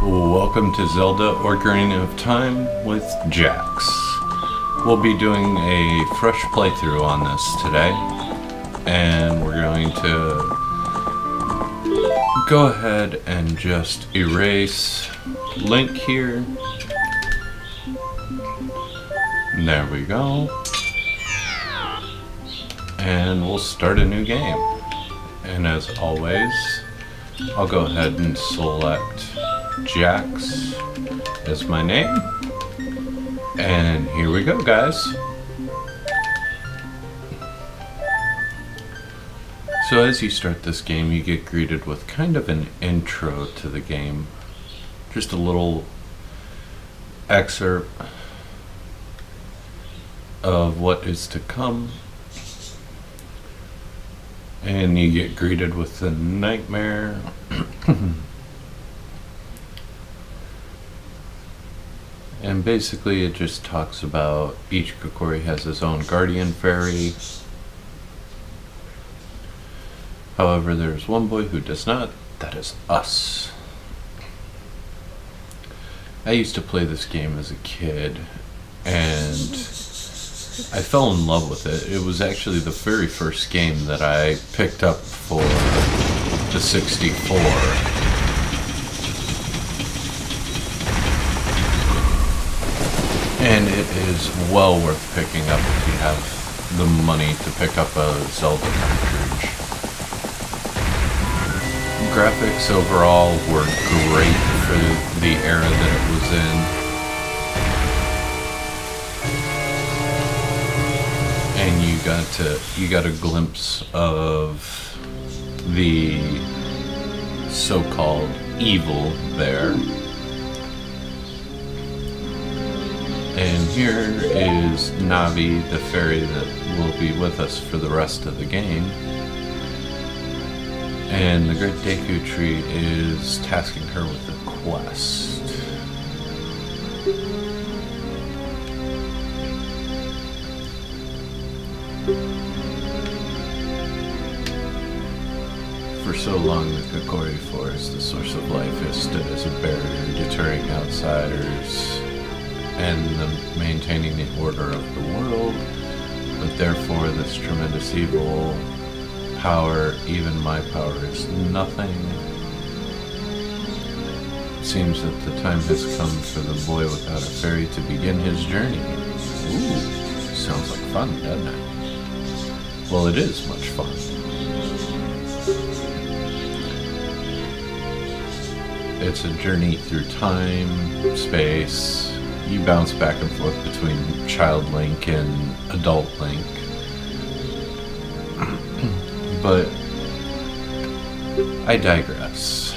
Welcome to Zelda Ocarina of Time with Jax. We'll be doing a fresh playthrough on this today, and we're going to go ahead and just erase Link here. There we go. And we'll start a new game. And as always, I'll go ahead and select Jax as my name. And here we go, guys. So as you start this game, you get greeted with kind of an intro to the game. Just a little excerpt of what is to come. And you get greeted with the nightmare. And basically it just talks about each Kokori has his own guardian fairy. However, there's one boy who does not. That is us. I used to play this game as a kid, and I fell in love with it. It was actually the very first game that I picked up for the 64. And it is well worth picking up if you have the money to pick up a Zelda cartridge. Graphics overall were great for the era that it was in. And you got a glimpse of the so-called evil there. And here is Navi, the fairy that will be with us for the rest of the game. And the Great Deku Tree is tasking her with a quest. For so long, the Kokori Forest, the source of life, has stood as a barrier deterring outsiders and maintaining the order of the world, but therefore this tremendous evil power, even my power, is nothing. It seems that the time has come for the boy without a fairy to begin his journey. Ooh, sounds like fun, doesn't it? Well, it is much fun. It's a journey through time, space. You bounce back and forth between Child Link and Adult Link. But I digress.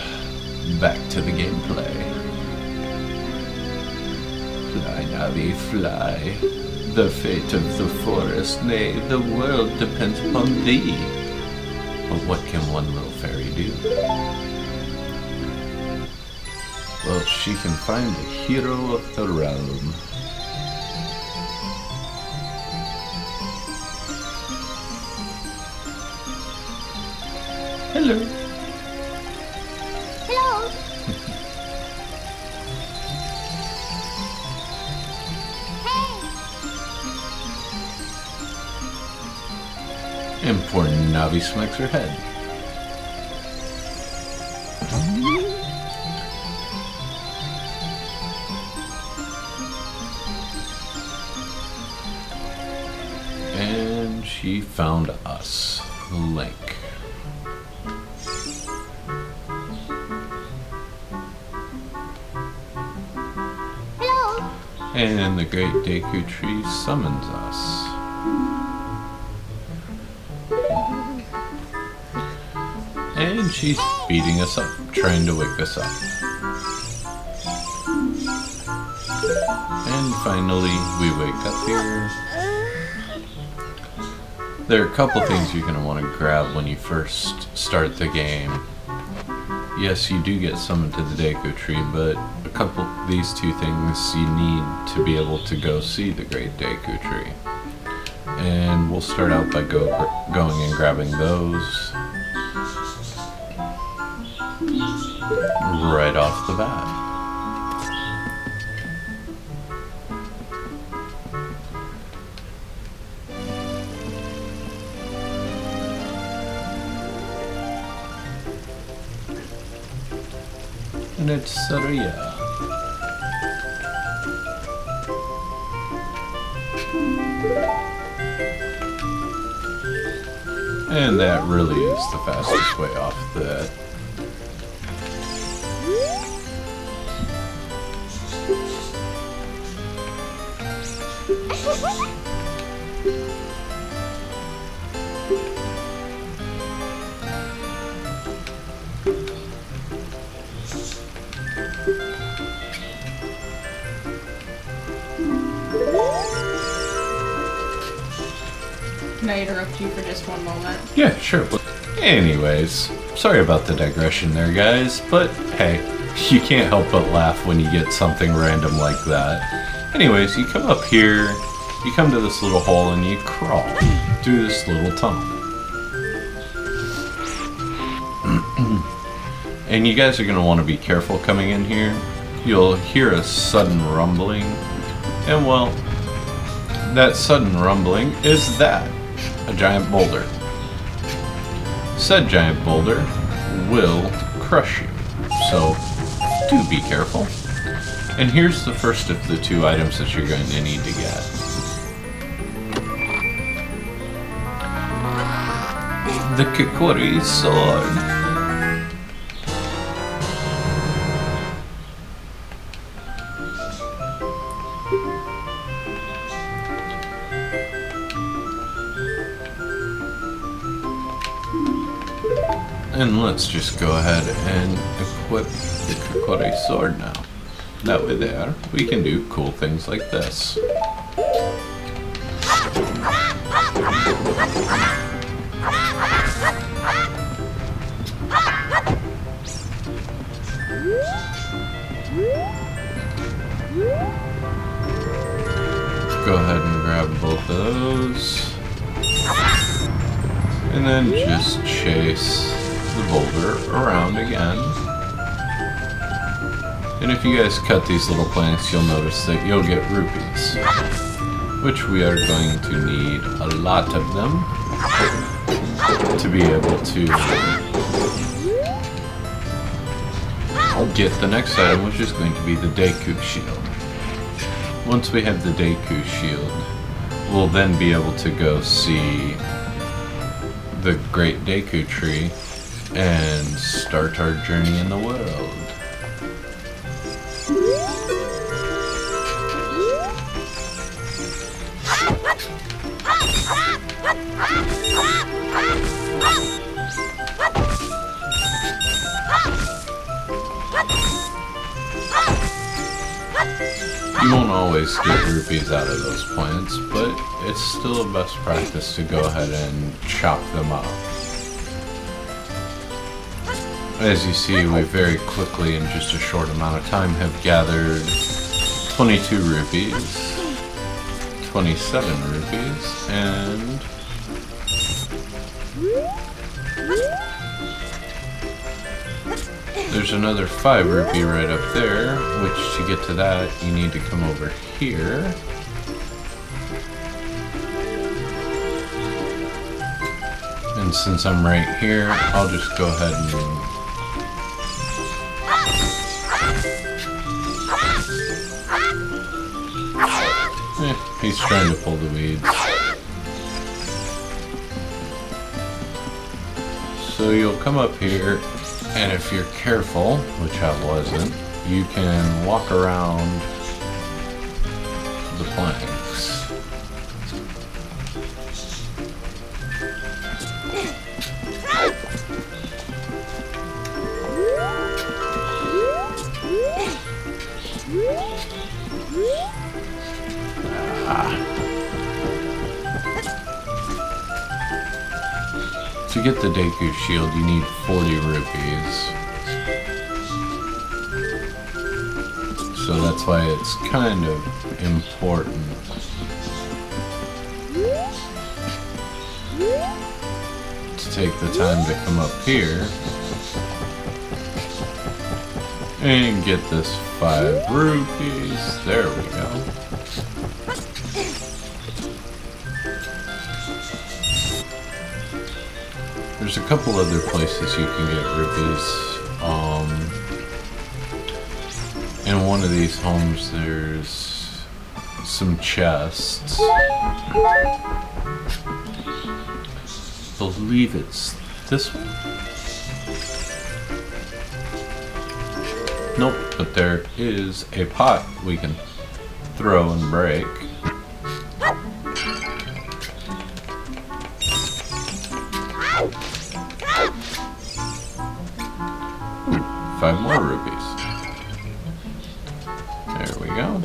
Back to the gameplay. Fly, Navi, fly. The fate of the forest, nay, the world depends upon thee. But what can one little fairy do? Well, she can find the hero of the realm. Hello. Hello. Hey. And poor Navi smacks her head. And she found us, Link. Hello. And the Great Deku Tree summons us. And she's beating us up, trying to wake us up. And finally, we wake up here. There are a couple things you're going to want to grab when you first start the game. Yes, you do get summoned to the Deku Tree, but these two things you need to be able to go see the Great Deku Tree. And we'll start out by going and grabbing those. right off the bat. etc. And that really is the fastest way off that. Can I interrupt you for just one moment? Yeah, sure. Anyways, sorry about the digression there, guys, but hey, you can't help but laugh when you get something random like that. Anyways, you come up here, you come to this little hole, and you crawl through this little tunnel. And you guys are going to want to be careful coming in here. You'll hear a sudden rumbling, and well, that sudden rumbling is that. A giant boulder. Said giant boulder will crush you, so do be careful. And here's the first of the two items that you're going to need to get. The Kikori sword. And let's just go ahead and equip the Kikori sword now. That way there, we can do cool things like this. Go ahead and grab both of those. And then just chase the boulder around again. And if you guys cut these little planks, you'll notice that you'll get rupees, which we are going to need a lot of them to be able to get the next item, which is going to be the Deku shield. Once we have the Deku shield, we'll then be able to go see the Great Deku Tree and start our journey in the world. You won't always get rupees out of those plants, but it's still a best practice to go ahead and chop them up. As you see, we very quickly, in just a short amount of time, have gathered 22 rupees, 27 rupees, and there's another 5 rupee right up there, which to get to that, you need to come over here. And since I'm right here, I'll just go ahead and he's trying to pull the weeds. So you'll come up here, and if you're careful, which I wasn't, you can walk around the planks. To get the Deku shield, you need 40 rupees. So that's why it's kind of important to take the time to come up here and get this 5 rupees. There we go. There's a couple other places you can get rupees. In one of these homes, there's some chests. Believe it's this one? Nope, but there is a pot we can throw and break. Ooh, 5 more rupees. There we go.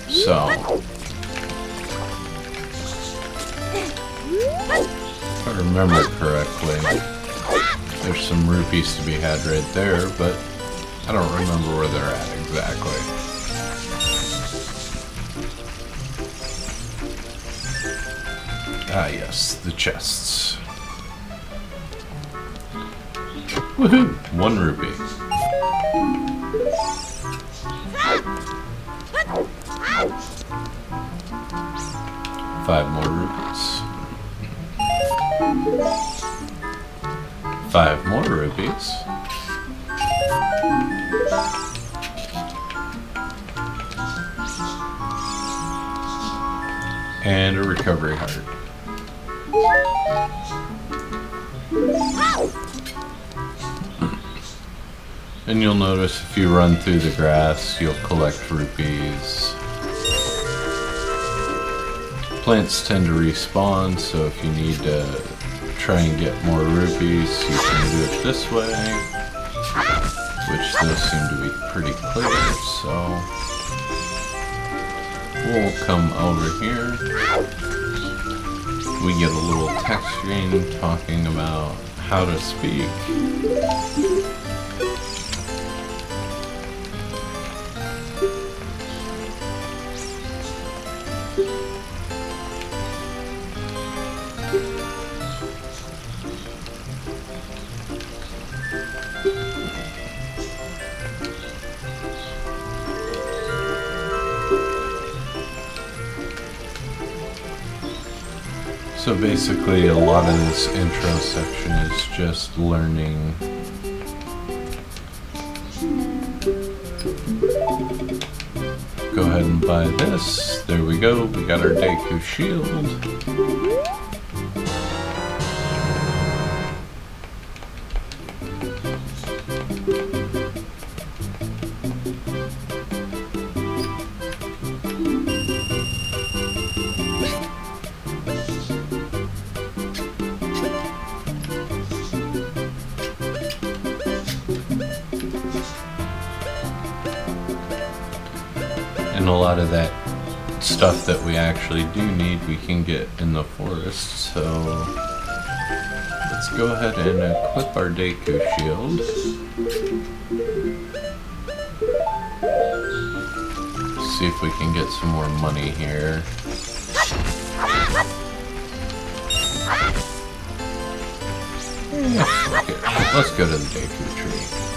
So, if I remember correctly, there's some rupees to be had right there, but I don't remember where they're at exactly. Ah yes, the chests. Woohoo! 1 rupee. Five more rupees. 5 more rupees. And a recovery heart. And you'll notice if you run through the grass, you'll collect rupees. Plants tend to respawn, so if you need to try and get more rupees, you can do it this way. Which those seem to be pretty clear, so we'll come over here. We get a little text screen talking about how to speak. So basically, a lot of this intro section is just learning go ahead and buy this. There we go. We got our Deku shield. And a lot of that stuff that we actually do need, we can get in the forest. So let's go ahead and equip our Deku shield. See if we can get some more money here. Yeah, fuck it. Let's go to the Deku tree.